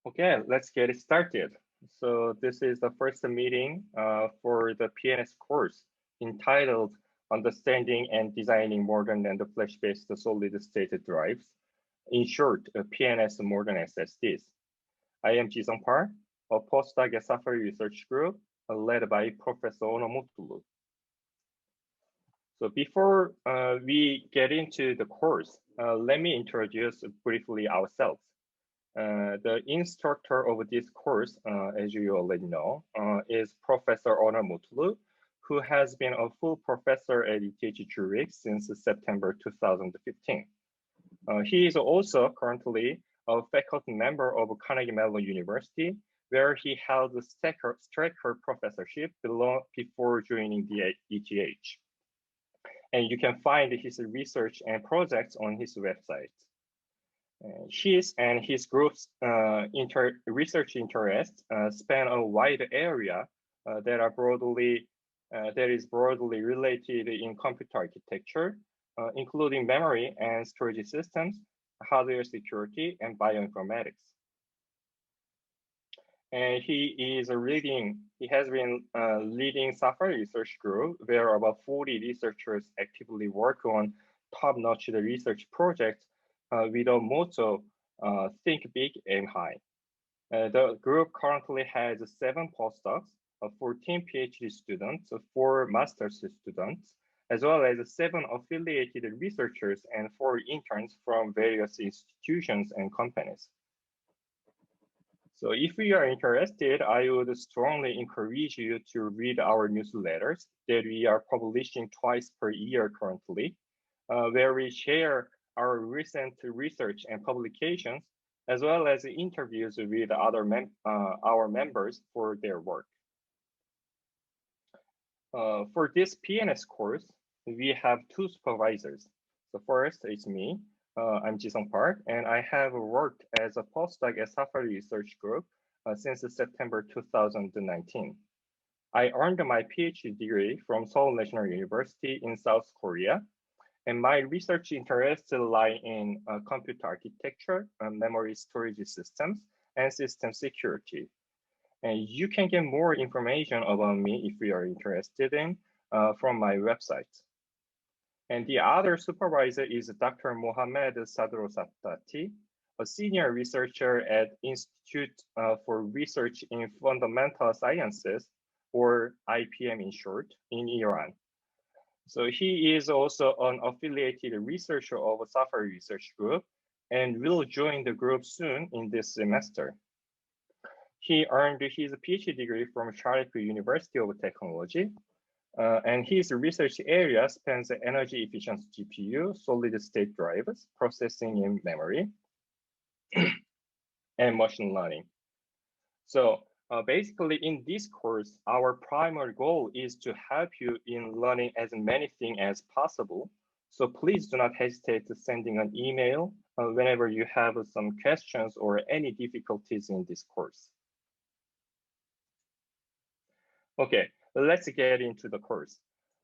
Okay, let's get it started. So this is the first meeting for the PNS course entitled Understanding and Designing Modern and Flash-Based Solid-State Drives. In short, PNS Modern SSDs. I am Ji-sung Park, a postdoc at Safari Research Group led by Professor Onomotulu. So before we get into the course, let me introduce briefly ourselves. The instructor of this course, as you already know, is Professor Onomotulu, who has been a full professor at ETH Zürich since September 2015. He is also currently a faculty member of Carnegie Mellon University, where he held the Strecker Professorship before joining the ETH. And you can find his research and projects on his website. His and his group's research interests span a wide area that is broadly related in computer architecture, including memory and storage systems, hardware security, and bioinformatics. And he has been leading Safari Research Group, where about 40 researchers actively work on top-notch research projects with a motto, think big, aim high. The group currently has 7 postdocs, 14 PhD students, 4 master's students, as well as 7 affiliated researchers and 4 interns from various institutions and companies. So if you are interested, I would strongly encourage you to read our newsletters that we are publishing twice per year currently, where we share our recent research and publications, as well as interviews with our members for their work. For this PNS course, we have 2 supervisors. So first is me. I'm Ji-sung Park, and I have worked as a postdoc at Safari Research Group since September 2019. I earned my PhD degree from Seoul National University in South Korea, and my research interests lie in computer architecture, memory storage systems, and system security. And you can get more information about me if you are interested in from my website. And the other supervisor is Dr. Mohamed Sadrosatati, a senior researcher at Institute for Research in Fundamental Sciences, or IPM in short, in Iran. So he is also an affiliated researcher of Safari Research Group and will join the group soon in this semester. He earned his PhD degree from Sharif University of Technology, and his research area spans energy efficient GPU, solid state drives, processing in memory, and machine learning. So basically in this course, our primary goal is to help you in learning as many things as possible. So please do not hesitate to sending an email whenever you have some questions or any difficulties in this course. Okay, let's get into the course.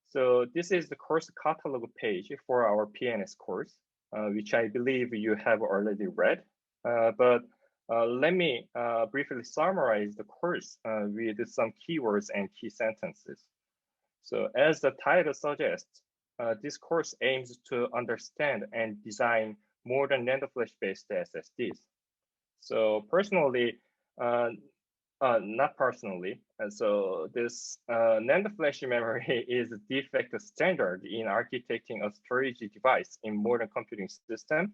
So this is the course catalog page for our PNS course, which I believe you have already read. But let me briefly summarize the course with some keywords and key sentences. So as the title suggests, this course aims to understand and design modern NAND flash-based SSDs. So personally, not personally. And so this NAND flash memory is a de facto standard in architecting a storage device in modern computing system,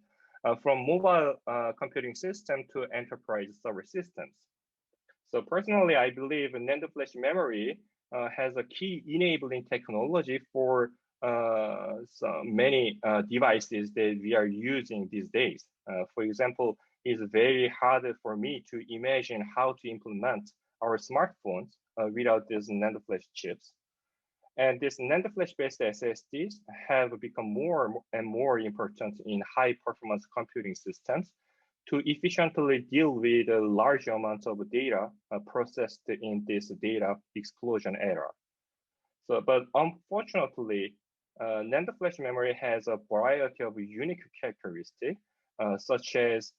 from mobile computing system to enterprise server systems. So personally, I believe NAND flash memory has a key enabling technology for so many devices that we are using these days. For example, it's very hard for me to imagine how to implement our smartphones without these NAND flash chips. And these NAND flash-based SSDs have become more and more important in high-performance computing systems to efficiently deal with a large amount of data processed in this data explosion era. So, but unfortunately, NAND flash memory has a variety of unique characteristics, such as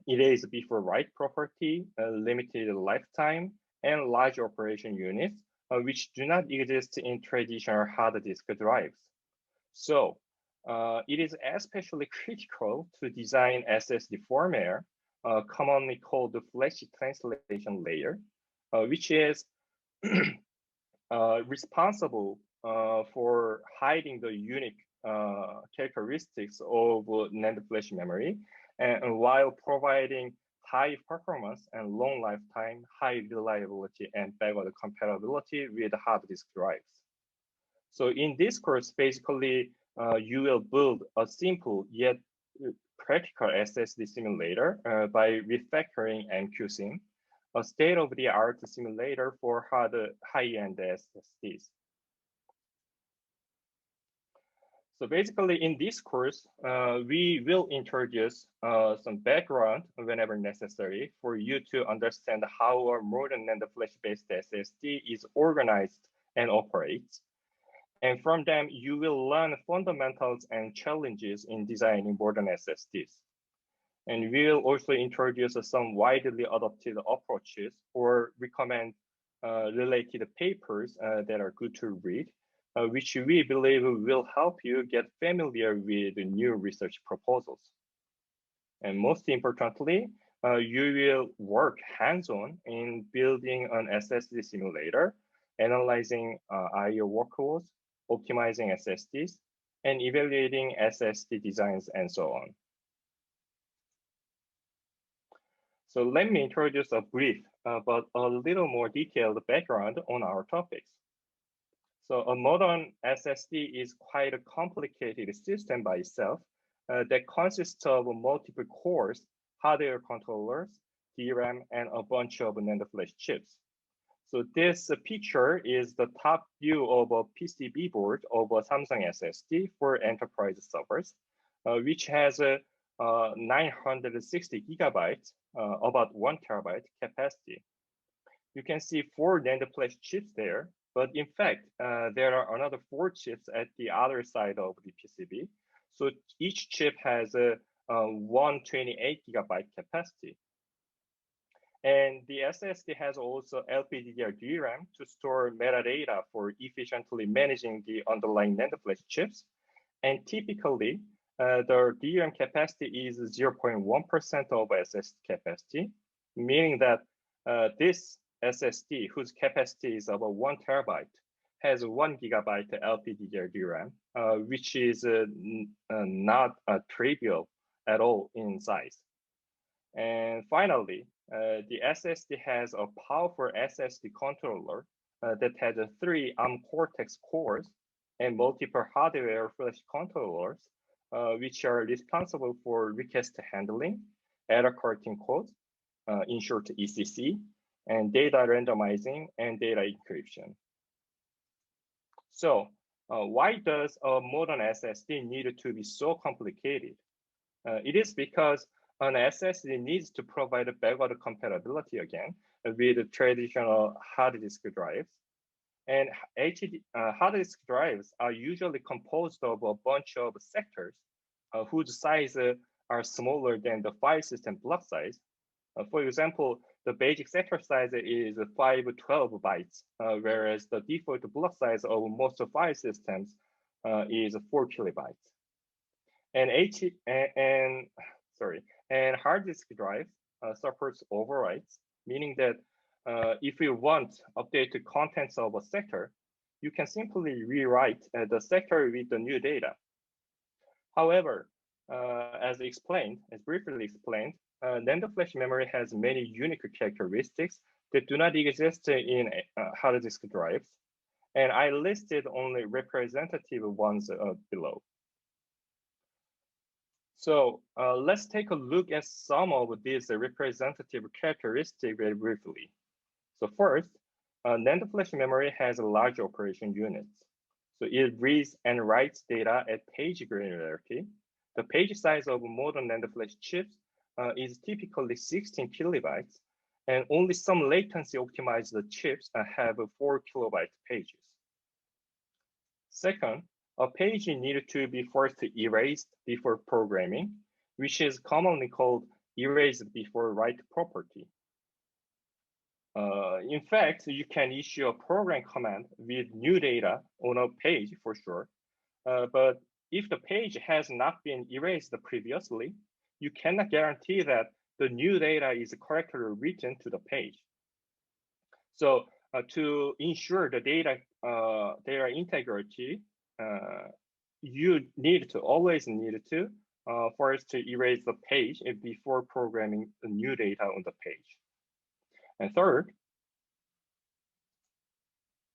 It is before write property, limited lifetime, and large operation units, which do not exist in traditional hard disk drives. So it is especially critical to design SSD firmware, commonly called the flash translation layer, which is responsible for hiding the unique characteristics of NAND flash memory, and while providing high performance and long lifetime, high reliability, and backward compatibility with hard disk drives. So in this course, basically, you will build a simple yet practical SSD simulator by refactoring MQSim, a state-of-the-art simulator for high-end SSDs. So basically, in this course, we will introduce some background whenever necessary for you to understand how a modern NAND flash-based SSD is organized and operates. And from them, you will learn fundamentals and challenges in designing modern SSDs. And we will also introduce some widely adopted approaches or recommend related papers that are good to read, which we believe will help you get familiar with new research proposals. And most importantly, you will work hands-on in building an SSD simulator, analyzing I/O workloads, optimizing SSDs, and evaluating SSD designs, and so on. So let me introduce a brief but a little more detailed background on our topics. So a modern SSD is quite a complicated system by itself that consists of multiple cores, hardware controllers, DRAM, and a bunch of NAND flash chips. So this picture is the top view of a PCB board of a Samsung SSD for enterprise servers, which has a 960 gigabytes, about 1 terabyte capacity. You can see 4 NAND flash chips there, but in fact, there are another 4 chips at the other side of the PCB. So each chip has a 128 gigabyte capacity. And the SSD has also LPDDR DRAM to store metadata for efficiently managing the underlying NAND flash chips. And typically, the DRAM capacity is 0.1% of SSD capacity, meaning that this SSD, whose capacity is about 1 terabyte, has 1 gigabyte LPDDR DRAM, which is not trivial at all in size. And finally, the SSD has a powerful SSD controller that has 3 ARM Cortex cores and multiple hardware flash controllers, which are responsible for request handling, error correcting code, in short ECC, and data randomizing and data encryption. So why does a modern SSD need to be so complicated? It is because an SSD needs to provide backward compatibility again with traditional hard disk drives. And hard disk drives are usually composed of a bunch of sectors whose size are smaller than the file system block size. For example, the basic sector size is 512 bytes, whereas the default block size of most file systems is 4 kilobytes. And hard disk drive supports overwrites, meaning that if you want updated contents of a sector, you can simply rewrite the sector with the new data. However, as briefly explained, NAND flash memory has many unique characteristics that do not exist in hard disk drives, and I listed only representative ones below. So let's take a look at some of these representative characteristics very briefly. So first, NAND flash memory has large operation units. So it reads and writes data at page granularity. The page size of modern NAND flash chips is typically 16 kilobytes, and only some latency optimized chips have 4 kilobyte pages. Second, a page needed to be first erased before programming, which is commonly called erase before write property. In fact, you can issue a program command with new data on a page for sure. But if the page has not been erased previously, you cannot guarantee that the new data is correctly written to the page. So to ensure the data integrity, you always need to first to erase the page before programming the new data on the page. And third,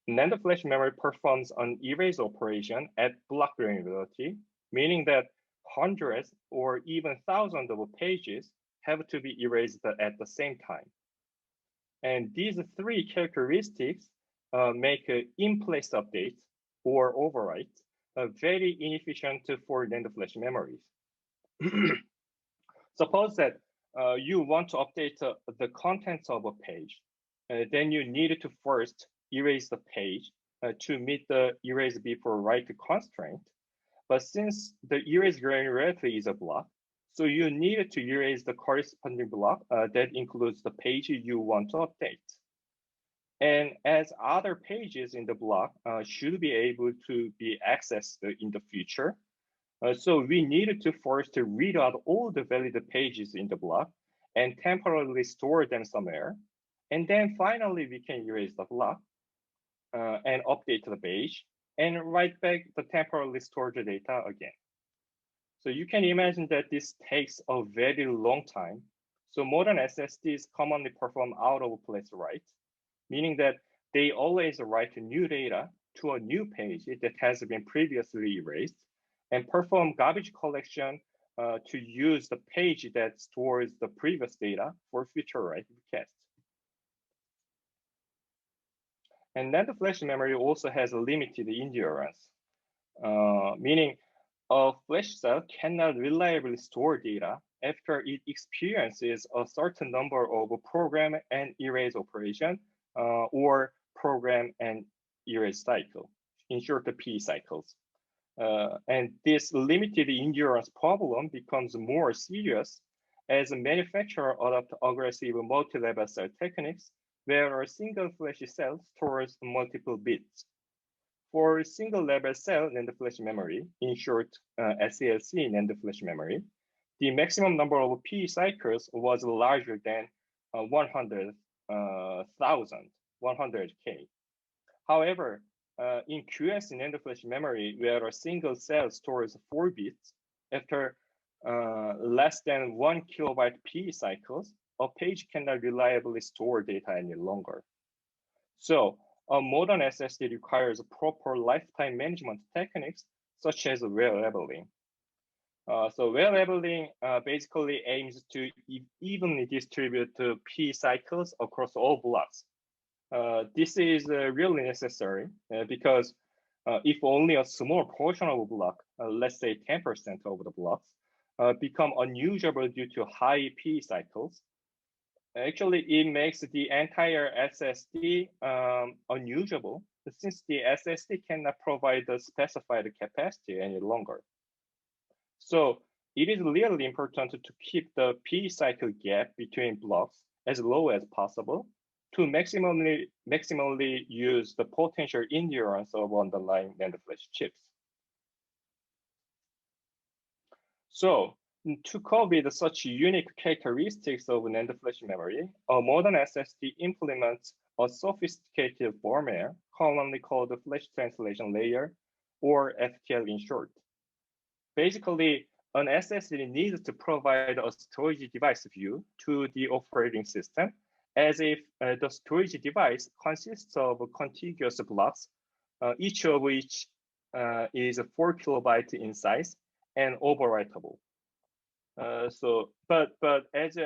NAND flash memory performs an erase operation at block granularity, meaning that hundreds or even thousands of pages have to be erased at the same time. And these three characteristics make in-place updates or overwrites very inefficient for NAND flash memories. Suppose that you want to update the contents of a page. Then you need to first erase the page to meet the erase before write constraint. But since the erase granularity is a block, so you need to erase the corresponding block that includes the page you want to update. And as other pages in the block should be able to be accessed in the future, so we needed to first read out all the valid pages in the block and temporarily store them somewhere. And then finally, we can erase the block and update the page and write back the temporarily stored data again. So you can imagine that this takes a very long time. So modern SSDs commonly perform out-of-place writes, meaning that they always write new data to a new page that has been previously erased and perform garbage collection to use the page that stores the previous data for future write requests. And NAND flash memory also has a limited endurance, meaning a flash cell cannot reliably store data after it experiences a certain number of program and erase operation or program and erase cycle, in short, the P cycles. And this limited endurance problem becomes more serious as a manufacturer adopts aggressive multi-level cell techniques where a single flash cell stores multiple bits. For single level cell NAND flash memory, in short, SLC NAND flash memory, the maximum number of P cycles was larger than 100,000, 100K. However, in QS NAND flash memory, where a single cell stores 4 bits, after less than 1 kilobyte P cycles, a page cannot reliably store data any longer. So a modern SSD requires proper lifetime management techniques, such as wear labeling. So wear labeling basically aims to evenly distribute the P cycles across all blocks. This is really necessary because if only a small portion of a block, let's say 10% of the blocks, become unusable due to high P cycles, actually it makes the entire SSD unusable since the SSD cannot provide the specified capacity any longer. So it is really important to keep the P cycle gap between blocks as low as possible to maximally use the potential endurance of underlying NAND flash chips. So to cope with such unique characteristics of NAND flash memory, a modern SSD implements a sophisticated firmware, commonly called the flash translation layer, or FTL in short. Basically, an SSD needs to provide a storage device view to the operating system, as if the storage device consists of contiguous blocks, each of which is 4 kilobytes in size and overwritable. But as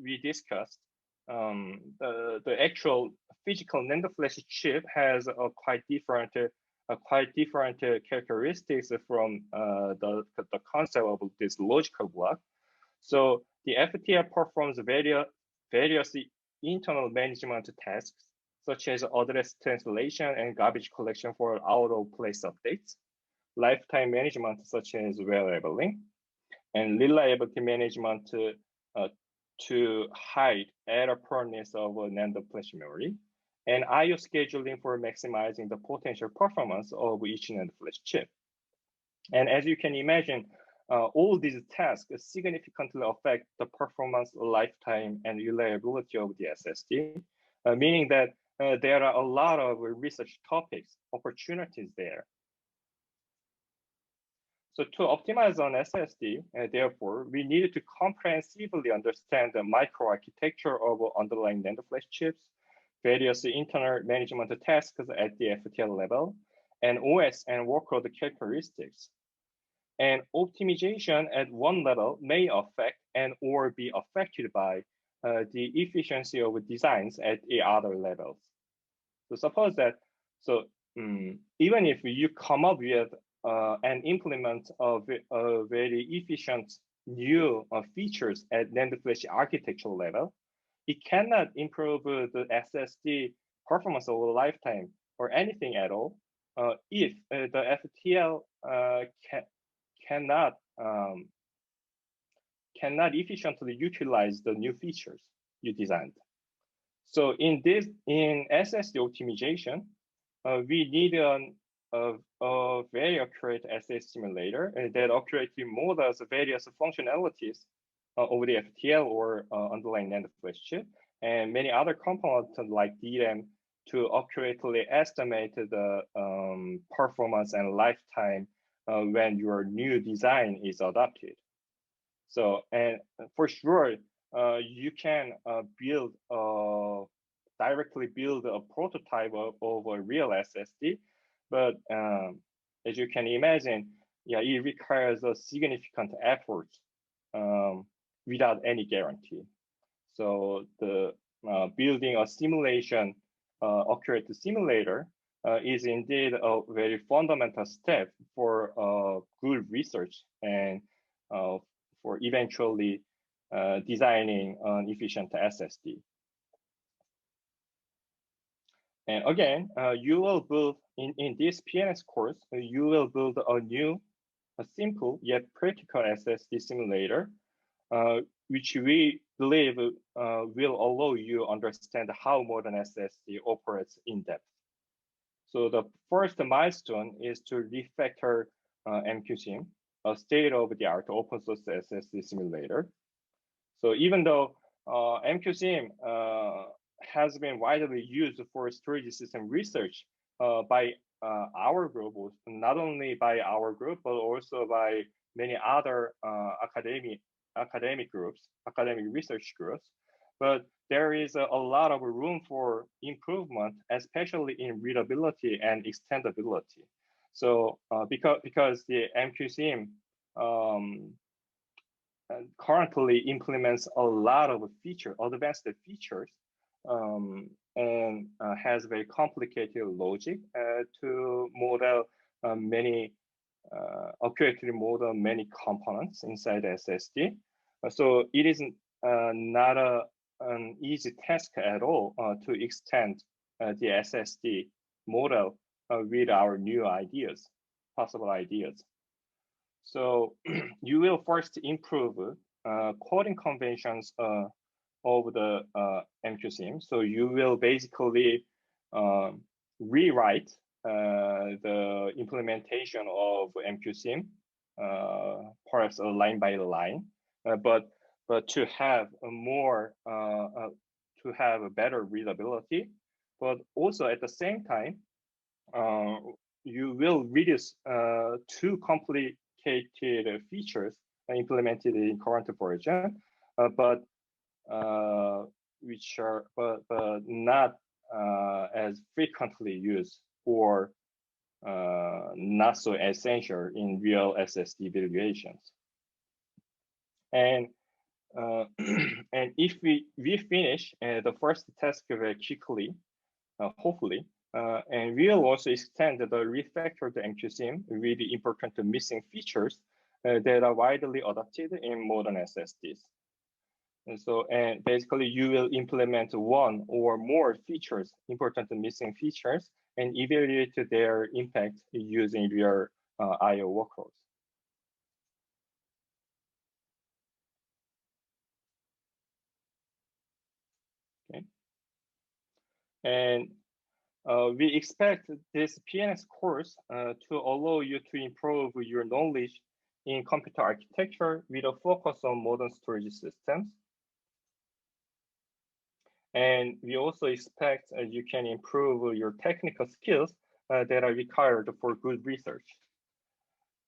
we discussed, the actual physical NAND flash chip has a quite different characteristics from the concept of this logical block. So the FTL performs various internal management tasks, such as address translation and garbage collection for out-of-place updates, lifetime management, such as wear labeling, and reliability management to hide error proneness of a NAND flash memory, and I/O scheduling for maximizing the potential performance of each NAND flash chip. And as you can imagine, all these tasks significantly affect the performance, lifetime, and reliability of the SSD, meaning that there are a lot of research topics, opportunities there. So to optimize on SSD, therefore, we needed to comprehensively understand the microarchitecture of underlying NAND flash chips, various internal management tasks at the FTL level, and OS and workload characteristics. And optimization at one level may affect and or be affected by the efficiency of designs at the other levels. So suppose that, even if you come up with and implement a very efficient new features at NAND flash architecture level, it cannot improve the SSD performance over lifetime or anything at all if the FTL cannot efficiently utilize the new features you designed. So in SSD optimization, we need a very accurate SSD simulator that accurately models various functionalities over the FTL or underlying NAND flash chip, and many other components like DRAM to accurately estimate the performance and lifetime when your new design is adopted. So, and for sure, you can directly build a prototype of a real SSD, but as you can imagine, yeah, it requires a significant effort without any guarantee. So the building a simulation, accurate simulator is indeed a very fundamental step for good research and for eventually designing an efficient SSD. And again, you will build in this PNS course, you will build a simple yet practical SSD simulator, which we believe will allow you understand how modern SSD operates in depth. So the first milestone is to refactor MQSIM, a state-of-the-art open source SSD simulator. So even though MQSIM has been widely used for storage system research by our group, not only by our group, but also by many other academic research groups. But there is a lot of room for improvement, especially in readability and extendability. So because the MQSIM currently implements a lot of advanced features, and has very complicated logic to model accurately model many components inside the SSD. So it is not an easy task at all to extend the SSD model with our new possible ideas. So you will first improve coding conventions of the MQSIM. So you will basically rewrite the implementation of MQSIM, perhaps line by line, but to have to have a better readability, but also at the same time, you will reduce too complicated features implemented in current version, but which are not as frequently used or not so essential in real SSD evaluations. And and if we finish the first task very quickly, hopefully, and we'll also extend the refactored MQSIM with the important missing features that are widely adopted in modern SSDs. And basically you will implement one or more features, important missing features, and evaluate their impact using your I/O workloads. And we expect this PNS course to allow you to improve your knowledge in computer architecture with a focus on modern storage systems. And we also expect you can improve your technical skills that are required for good research.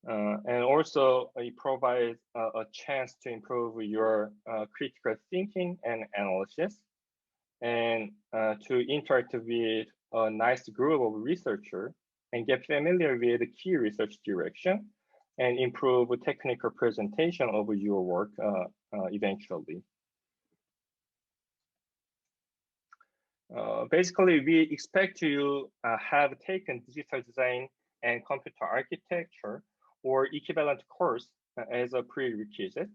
And also it provides a chance to improve your critical thinking and analysis, and to interact with a nice group of researchers and get familiar with the key research direction and improve technical presentation of your work eventually. Basically, we expect you have taken digital design and computer architecture or equivalent course as a prerequisite,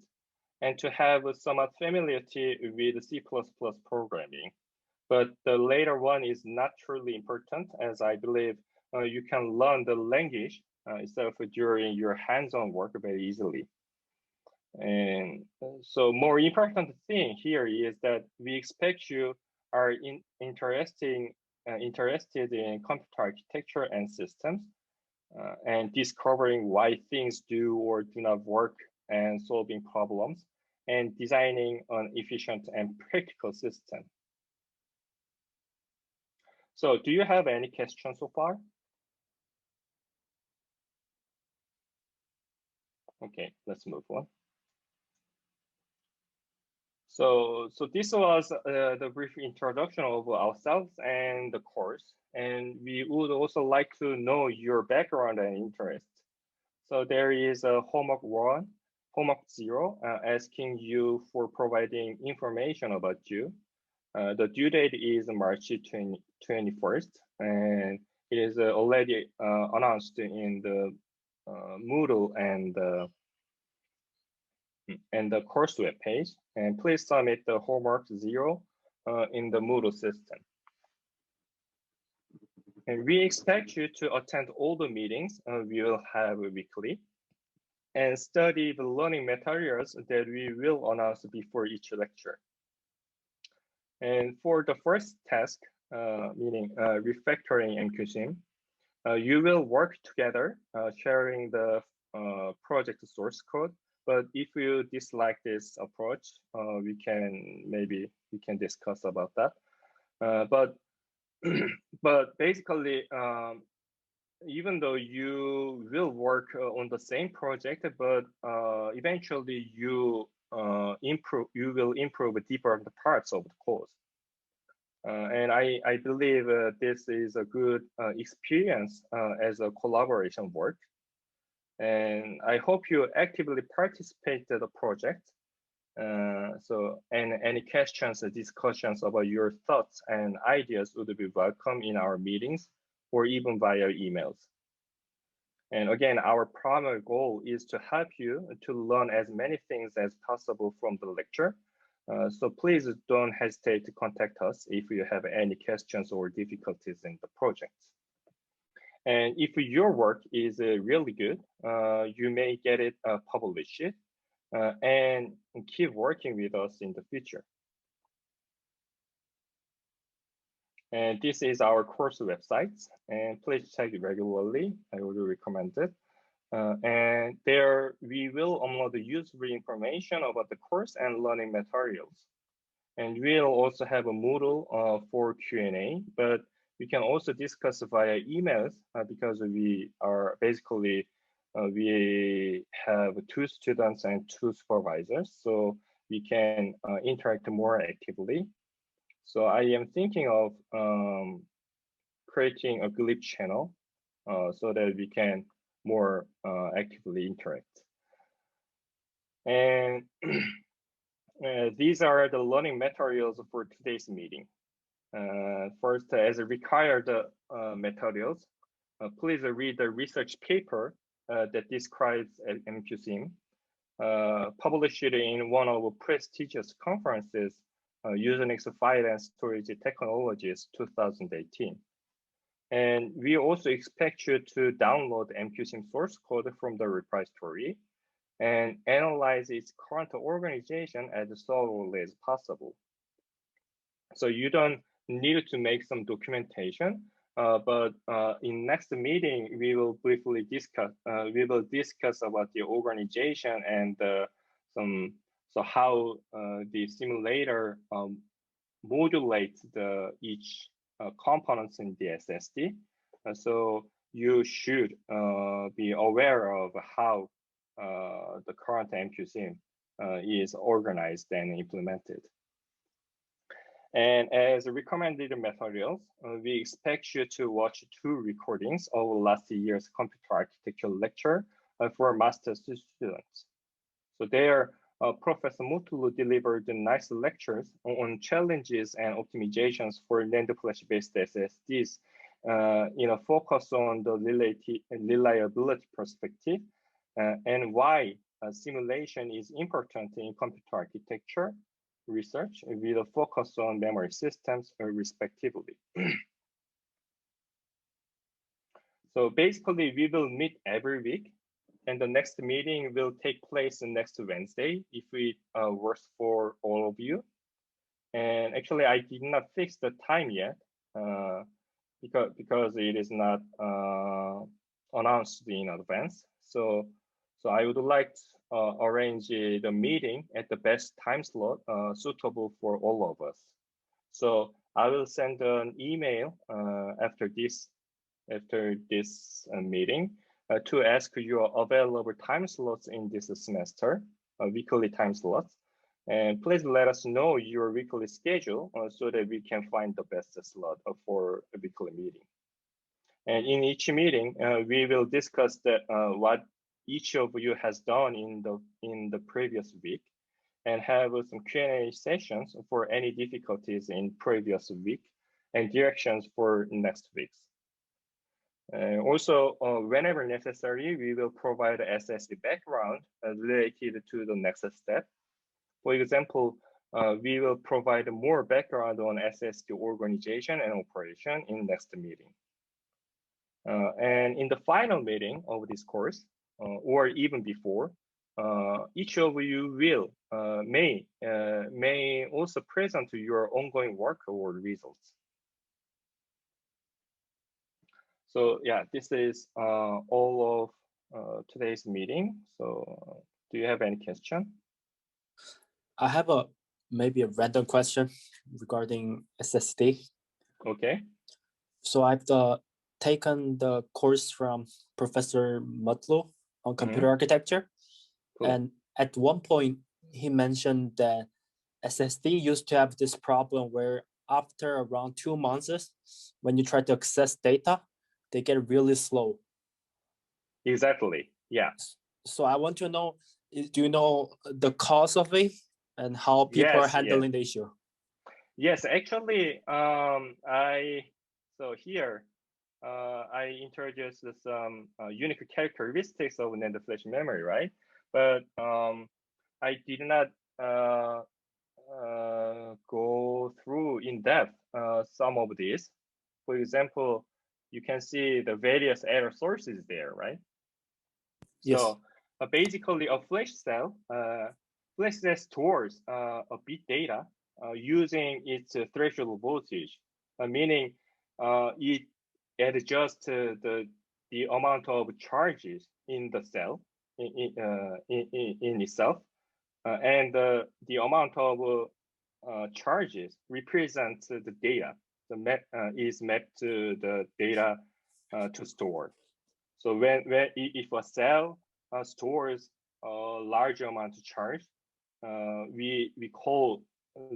and to have somewhat familiarity with C++ programming. But the later one is not truly important, as I believe you can learn the language itself during your hands-on work very easily. And so more important thing here is that we expect you are interested in computer architecture and systems, and discovering why things do or do not work, and solving problems, and designing an efficient and practical system. So do you have any questions so far? Okay, let's move on. So this was the brief introduction of ourselves and the course. And we would also like to know your background and interest. So there is a homework 1, homework 0, asking you for providing information about you. The due date is March 21st, and it is already announced in the Moodle and the course web page. And please submit the homework 0 in the Moodle system. And we expect you to attend all the meetings we will have weekly, and study the learning materials that we will announce before each lecture. And for the first task, meaning refactoring MQSIM, you will work together, sharing the project source code. But if you dislike this approach, we can discuss about that. But basically, even though you will work on the same project, but eventually you will improve deeper the parts of the course. And I believe this is a good experience as a collaboration work. And I hope you actively participate in the project. And any questions or discussions about your thoughts and ideas would be welcome in our meetings or even via emails. And again, our primary goal is to help you to learn as many things as possible from the lecture. So please don't hesitate to contact us if you have any questions or difficulties in the project. And if your work is really good, you may get it published and keep working with us in the future. And this is our course website, and please check it regularly. I would recommend it. And there we will upload the useful information about the course and learning materials. And we'll also have a Moodle for Q&A, but we can also discuss via emails because we are basically, we have 2 students and 2 supervisors, so we can interact more actively. So I am thinking of creating a Glip channel so that we can more actively interact. And these are the learning materials for today's meeting. First, as required materials, please read the research paper that describes MQSIM, published in one of the prestigious conferences, Unix File and Storage Technologies 2018. And we also expect you to download MQSIM source code from the repository and analyze its current organization as thoroughly as possible. So you don't needed to make some documentation. But in next meeting, we will briefly discuss. We will discuss about the organization and how the simulator modulates each components in the SSD. So you should be aware of how the current MQSIM is organized and implemented. And as recommended materials, we expect you to watch 2 recordings of last year's computer architecture lecture for master's students. So there, Professor Mutulu delivered nice lectures on challenges and optimizations for NAND flash-based SSDs focus on the reliability perspective and why simulation is important in computer architecture research with a focus on memory systems respectively. So basically, we will meet every week, and the next meeting will take place next Wednesday if it works for all of you. And actually, I did not fix the time yet because it is not announced in advance. So I would like to arrange the meeting at the best time slot suitable for all of us. So I will send an email after this meeting to ask your available time slots in this semester, weekly time slots. And please let us know your weekly schedule so that we can find the best slot for a weekly meeting. And in each meeting, we will discuss what each of you has done in the previous week, and have some Q&A sessions for any difficulties in previous week and directions for next weeks. Also, whenever necessary, we will provide SSD background related to the next step. For example, we will provide more background on SSD organization and operation in next meeting. And in the final meeting of this course, or even before, each of you may also present your ongoing work or results. So yeah, this is all of today's meeting. So do you have any question? I have maybe a random question regarding SSD. Okay. So I've taken the course from Professor Mutlu on computer architecture. Cool. And at one point, he mentioned that SSD used to have this problem where after around 2 months, when you try to access data, they get really slow. Exactly, yeah. So I want to know, do you know the cause of it and how people are handling the issue? Yes, actually, I introduced some unique characteristics of NAND flash memory, right? But I did not go through in depth some of these. For example, you can see the various error sources there, right? Yes. So basically, a flash cell stores a bit data using its threshold voltage, meaning it adjusts the amount of charges in the cell in itself, and the amount of charges represents the data. Is mapped to the data to store. So if a cell stores a large amount of charge, we call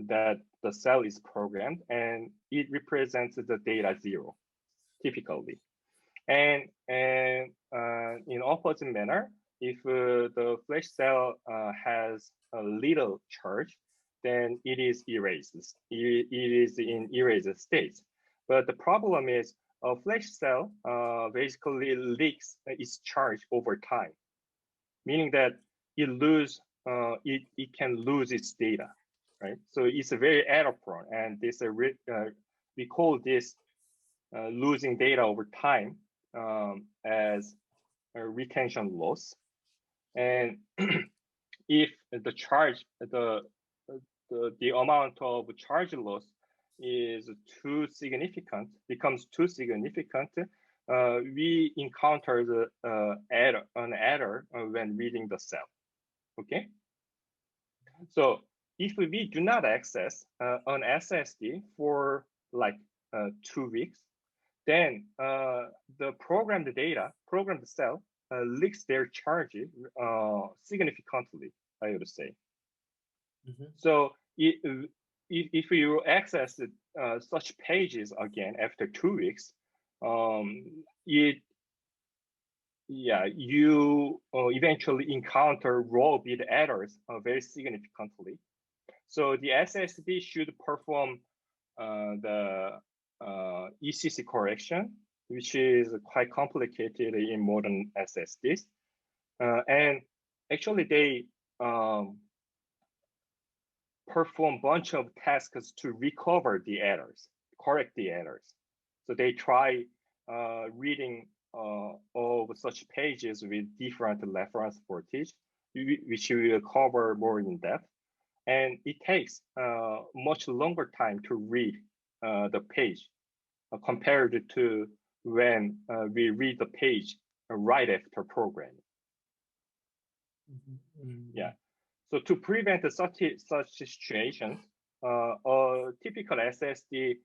that the cell is programmed, and it represents the data 0, typically. And in opposite manner, if the flash cell has a little charge, then it is erased. It is in erased state. But the problem is a flash cell basically leaks its charge over time, meaning that it can lose its data, right? So it's a very error prone, and this we call this losing data over time as a retention loss. And if the amount of charge loss is too significant, becomes too significant, we encounter an error when reading the cell. Okay. So if we do not access an SSD for like 2 weeks, then the programmed cell leaks their charge significantly, I would say. So if you access such pages again after 2 weeks, you eventually encounter raw bit errors very significantly. So the SSD should perform the ECC correction, which is quite complicated in modern SSDs. And actually they perform a bunch of tasks to recover the errors, correct the errors. So they try reading all of such pages with different reference voltage, which we will cover more in depth. And it takes much longer time to read the page compared to when we read the page right after programming. Yeah. So to prevent such situations, a typical SSD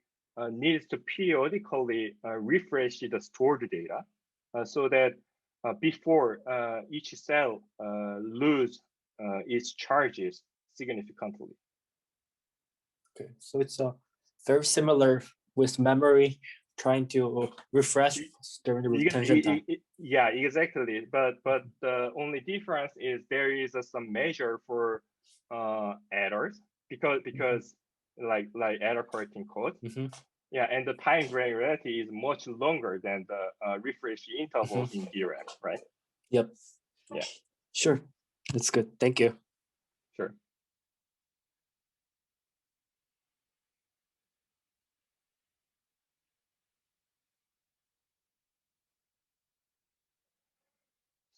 needs to periodically refresh the stored data so that before each cell lose its charges significantly. Okay, so it's very similar with memory, trying to refresh during the retention time. Yeah, exactly. But the only difference is there is some measure for errors because like error correcting code. Yeah, and the time granularity is much longer than the refresh interval in DRAM, right? Yep. Yeah. Sure. That's good. Thank you. Sure.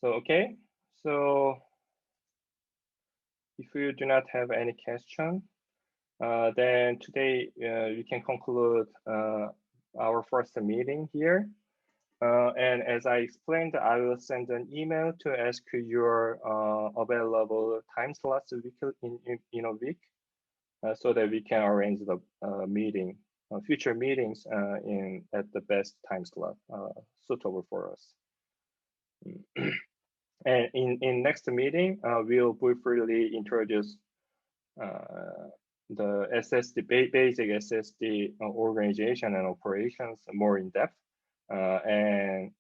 So, okay. So if you do not have any question, then today we can conclude our first meeting here. And as I explained, I will send an email to ask your available time slots in a week so that we can arrange the future meetings at the best time slot suitable for us. And in next meeting, we'll briefly introduce the basic SSD organization and operations more in depth, and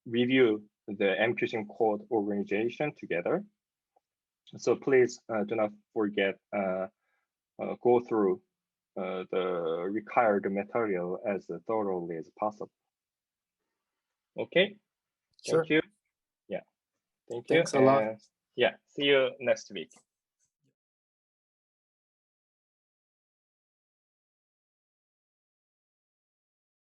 review the MQSIM code organization together. So please do not forget go through the required material as thoroughly as possible. Okay. Sure. Thank you. Yeah. Thank you. Thanks a lot. Yeah. See you next week.